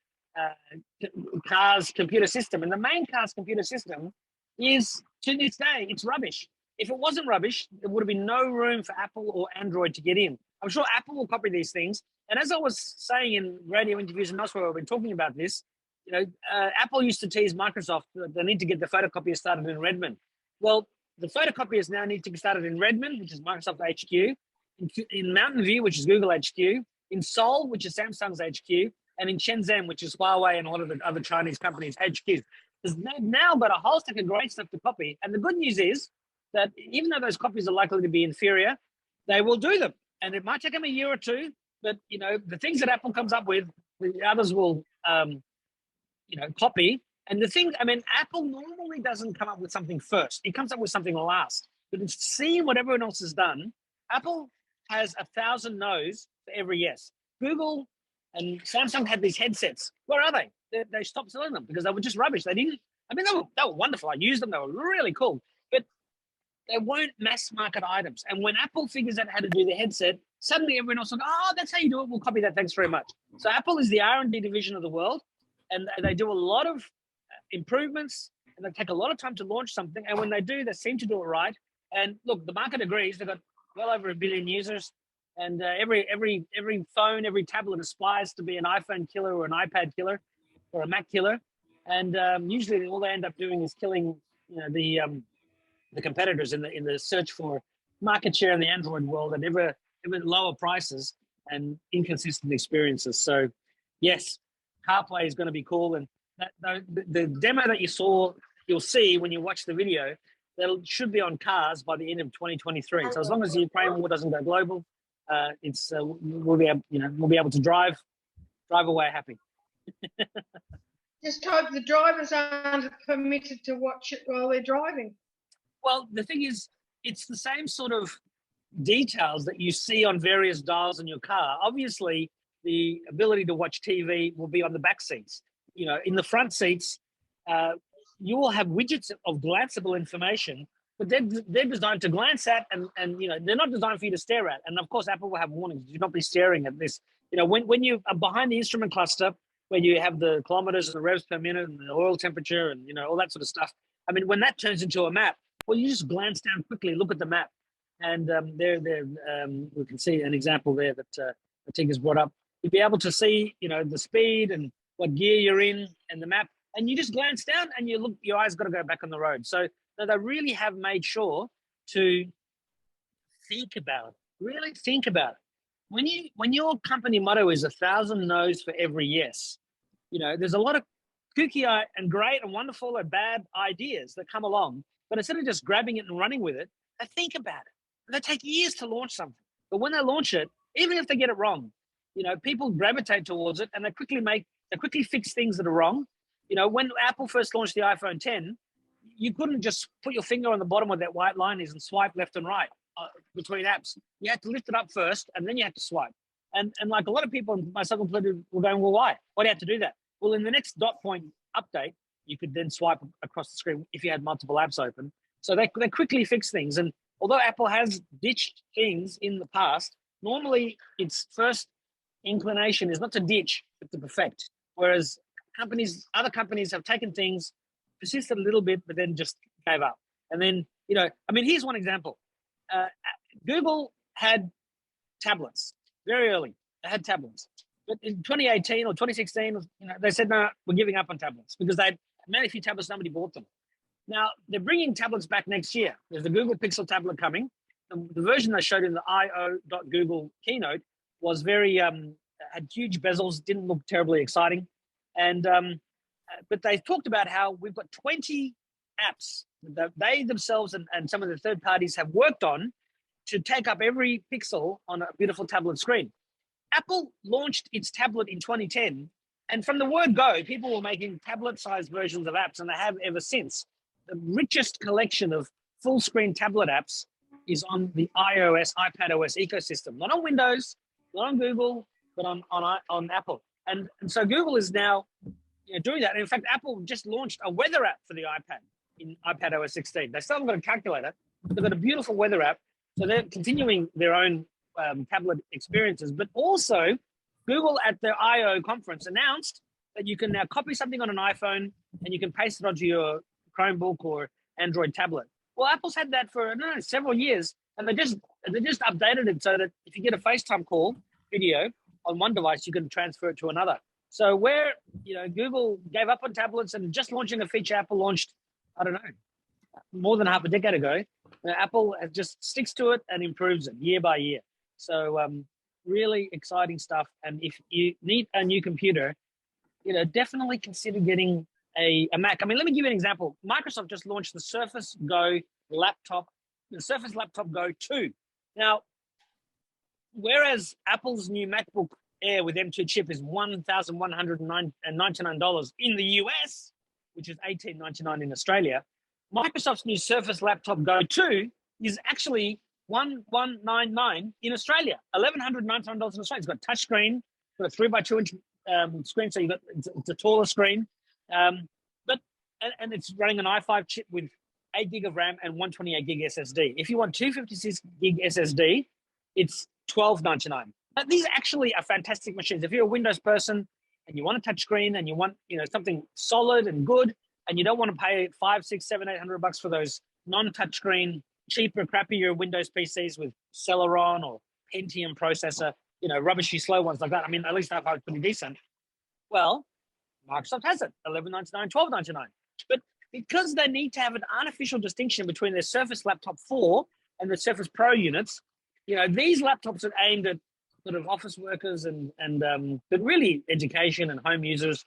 car's computer system. And the main car's computer system is, to this day, it's rubbish. If it wasn't rubbish, there would have been no room for Apple or Android to get in. I'm sure Apple will copy these things. And as I was saying in radio interviews and elsewhere, I've been talking about this, Apple used to tease Microsoft that they need to get the photocopier started in Redmond. Well, the photocopiers now need to get started in Redmond, which is Microsoft HQ, in Mountain View, which is Google HQ, in Seoul, which is Samsung's HQ, and in Shenzhen, which is Huawei and a lot of the other Chinese companies' HQs. They've now got a whole stack of great stuff to copy. And the good news is that even though those copies are likely to be inferior, they will do them. And it might take them a year or two, but the things that Apple comes up with, the others will copy. And the thing, Apple normally doesn't come up with something first. It comes up with something last. But it's seeing what everyone else has done. Apple has 1,000 no's for every yes. Google and Samsung had these headsets. Where are they? They stopped selling them because they were just rubbish. They didn't. They were wonderful. I used them. They were really cool. But they weren't mass market items. And when Apple figures out how to do the headset, suddenly everyone else will go, oh, that's how you do it. We'll copy that. Thanks very much. So Apple is the R&D division of the world. And they do a lot of improvements, and they take a lot of time to launch something. And when they do, they seem to do it right. And look, the market agrees. They've got well over 1 billion users. And every phone, every tablet aspires to be an iPhone killer or an iPad killer or a Mac killer. And usually all they end up doing is killing the competitors in the search for market share in the Android world at ever lower prices and inconsistent experiences. So yes, CarPlay is going to be cool. And the demo that you'll see when you watch the video, that should be on cars by the end of 2023. So as long as the Ukraine war doesn't go global, we'll be able to drive away happy. Just hope the drivers aren't permitted to watch it while they're driving. Well, the thing is, it's the same sort of details that you see on various dials in your car. Obviously, the ability to watch TV will be on the back seats. In the front seats, you will have widgets of glanceable information, but they're designed to glance at, and they're not designed for you to stare at. And of course, Apple will have warnings: do not be staring at this. When you are behind the instrument cluster, where you have the kilometers and the revs per minute and the oil temperature and all that sort of stuff. When that turns into a map, well, you just glance down quickly, look at the map, and we can see an example there that Tig has brought up. You'll be able to see, the speed and what gear you're in and the map, and you just glance down and you look. Your eyes got to go back on the road. So they really have made sure to think about it. Really think about it. When your company motto is 1,000 no's for every yes, there's a lot of kooky and great and wonderful and bad ideas that come along. But instead of just grabbing it and running with it, they think about it. They take years to launch something. But when they launch it, even if they get it wrong, people gravitate towards it and they quickly fix things that are wrong. When Apple first launched the iPhone 10, you couldn't just put your finger on the bottom where that white line is and swipe left and right between apps. You had to lift it up first and then you had to swipe. And like a lot of people, myself included, were going, well, why? Why do you have to do that? Well, in the next dot point update, you could then swipe across the screen if you had multiple apps open. So they quickly fix things. And although Apple has ditched things in the past, normally its first inclination is not to ditch, but to perfect. Whereas other companies have taken things, persisted a little bit, but then just gave up. And then, here's one example. Google had tablets very early. They had tablets. But in 2018 or 2016, they said, no, we're giving up on tablets because they'd made a few tablets, nobody bought them. Now, they're bringing tablets back next year. There's the Google Pixel tablet coming. The version they showed in the io.google keynote was had huge bezels, didn't look terribly exciting. And but they talked about how we've got 20 apps that they themselves and some of the third parties have worked on to take up every pixel on a beautiful tablet screen. Apple launched its tablet in 2010, and from the word go, people were making tablet-sized versions of apps, and they have ever since. The richest collection of full-screen tablet apps is on the iOS, iPadOS ecosystem, not on Windows, not on Google, but on Apple. And so Google is now doing that. And in fact, Apple just launched a weather app for the iPad in iPadOS 16. They still haven't got a calculator, but they've got a beautiful weather app. So they're continuing their own tablet experiences. But also, Google at their I/O conference announced that you can now copy something on an iPhone and you can paste it onto your Chromebook or Android tablet. Well, Apple's had that for several years, and they just updated it so that if you get a FaceTime call video on one device, you can transfer it to another. So where Google gave up on tablets and just launching a feature Apple launched, I don't know, more than half a decade ago, Apple just sticks to it and improves it year by year. So really exciting stuff. And if you need a new computer, definitely consider getting a Mac. I mean, let me give you an example. Microsoft just launched the Surface Go laptop, the Surface Laptop Go 2. Now, whereas Apple's new MacBook Air with M2 chip is $1,199 in the US, which is $1,899 in Australia, Microsoft's new Surface Laptop Go 2 is actually $1,199 in Australia, $1,199 in Australia. It's got touchscreen, got a 3x2 inch screen, so it's a taller screen, but it's running an i5 chip with 8 gig of RAM and 128 gig SSD. If you want 256 gig SSD, it's $1,299. But these actually are fantastic machines. If you're a Windows person and you want a touchscreen and you want something solid and good, and you don't want to pay $500, $600, $700, $800 for those non-touchscreen, cheaper, crappier Windows PCs with Celeron or Pentium processor, rubbishy, slow ones like that. I mean, at least that part's pretty decent. Well, Microsoft has it, $11.99, $12.99. But because they need to have an artificial distinction between their Surface Laptop 4 and the Surface Pro units, these laptops are aimed at sort of office workers but really education and home users.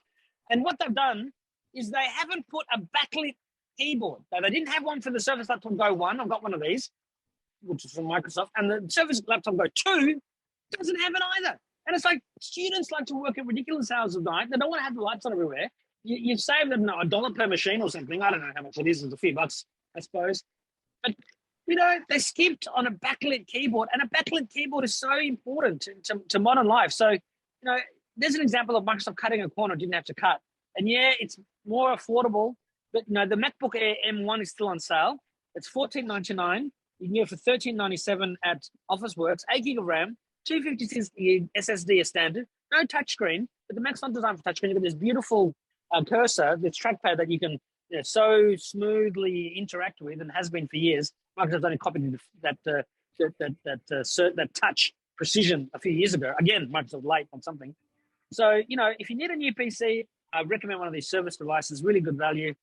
And what they've done is they haven't put a backlit keyboard. Now, they didn't have one for the Surface Laptop Go 1. I've got one of these, which is from Microsoft. And the Surface Laptop Go 2 doesn't have it either. And it's like students like to work at ridiculous hours of night. They don't want to have the lights on everywhere. You've saved them $1 per machine or something. I don't know how much it is. It's a few bucks, I suppose. But, they skipped on a backlit keyboard. And a backlit keyboard is so important to modern life. So, there's an example of Microsoft cutting a corner it didn't have to cut. And yeah, it's more affordable. But, the MacBook Air M1 is still on sale. It's $14.99. You can get it for $13.97 at Officeworks, 8 gig of RAM, 256 gig SSD is standard, no touchscreen, but the Mac's not designed for touchscreen. You've got this beautiful cursor, this trackpad that you can so smoothly interact with, and has been for years. Microsoft's only copied that touch precision a few years ago. Again, Microsoft late on something. So, if you need a new PC, I recommend one of these service devices, really good value,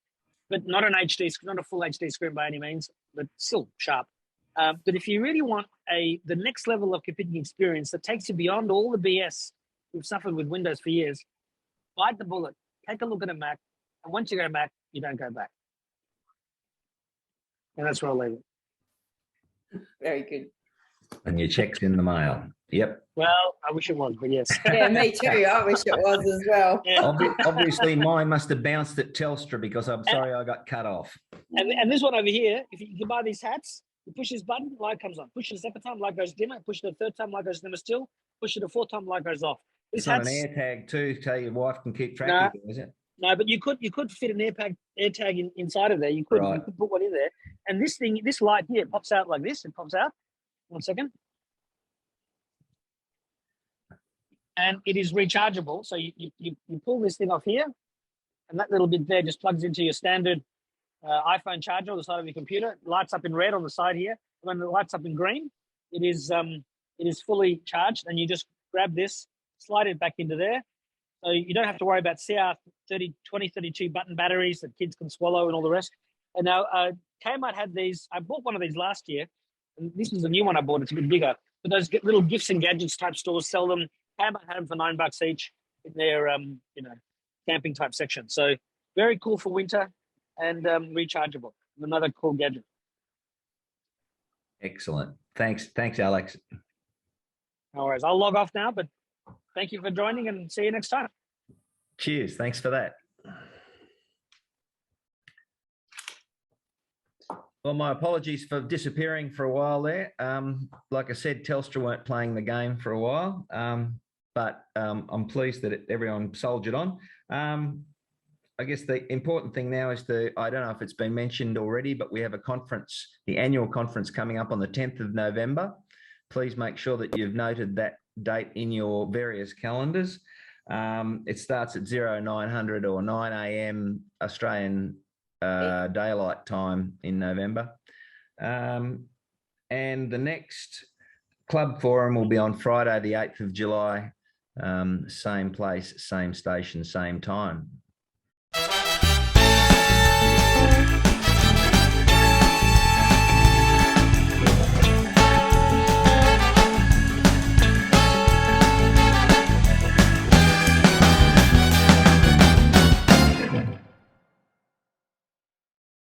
but not an HD screen, not a full HD screen by any means, but still sharp. But if you really want the next level of computing experience that takes you beyond all the BS we've suffered with Windows for years, bite the bullet, take a look at a Mac, and once you go Mac, you don't go back. And that's where I'll leave it. Very good. And your check's in the mail. Yep. Well, I wish it was, but yes. Yeah, me too. I wish it was as well. Yeah. Obviously, mine must have bounced at Telstra because I'm sorry I got cut off. And this one over here, if you can buy these hats, you push this button, light comes on. Push it a second time, light goes dimmer. Push it a third time, light goes dimmer still. Push it a fourth time, light goes off. It's not an AirTag too, so your wife can keep track of it, is it? No, but you could fit an AirTag inside of there. You could put one in there. And this light here pops out like this. It pops out. 1 second. And it is rechargeable. So you pull this thing off here, and that little bit there just plugs into your standard iPhone charger on the side of your computer. It lights up in red on the side here. And when it lights up in green, it is fully charged. And you just grab this, slide it back into there. So you don't have to worry about CR2032 button batteries that kids can swallow and all the rest. And now Kmart had these. I bought one of these last year, and this is a new one I bought. It's a bit bigger. But those little gifts and gadgets type stores sell them. Kmart had them for $9 each in their camping type section. So very cool for winter and rechargeable. Another cool gadget. Excellent. Thanks, Alex. No worries. I'll log off now, but thank you for joining, and see you next time. Cheers. Thanks for that. Well, my apologies for disappearing for a while there. Like I said, Telstra weren't playing the game for a while, but I'm pleased that everyone soldiered on. I guess the important thing now is I don't know if it's been mentioned already, but we have a conference, the annual conference coming up on the 10th of November. Please make sure that you've noted that date in your various calendars. It starts at 0900 or 9 a.m. Australian daylight time in November. And the next club forum will be on Friday, the 8th of July, same place, same station, same time.